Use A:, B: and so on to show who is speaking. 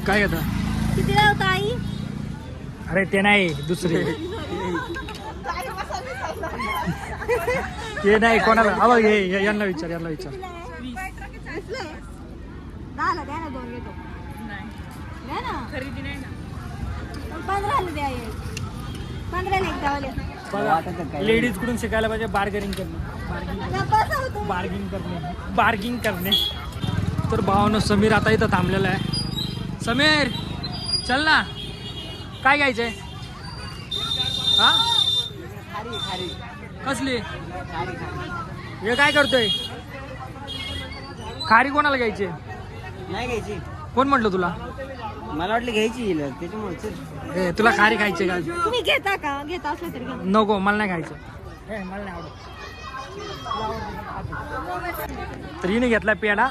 A: काय घेता?
B: कितीला होता आई?
A: अरे ते नाही दुसरे ते नाही कोणाला आवाज घे यांना विचार यांना विचार.
B: 10ला द्या ना 2 घेतो. द्या ना खरेदी नाही ना. 15ला द्या. 15ला एक द्यावले.
A: बघा लेडीज कडून शिकायला पाहिजे बार्गेनिंग करणे, बार्गिंग करणे. तर भावानं समीर आता इथं थांबलेला आहे. समीर चल ना, काय घ्यायचंय? हा कसली हे काय करतोय? खारी कोणाला घ्यायची?
C: नाही घ्यायची.
A: कोण म्हटलं तुला?
C: मला वाटलं घ्यायची त्याच्यामुळे.
A: ए, तुला खारी खायची का?
B: तुम्ही घेता का? घेता असलं तरी घ्या.
A: नको मला नाही खायचं. मला नाही आवडत. तर हिने घेतला पेढा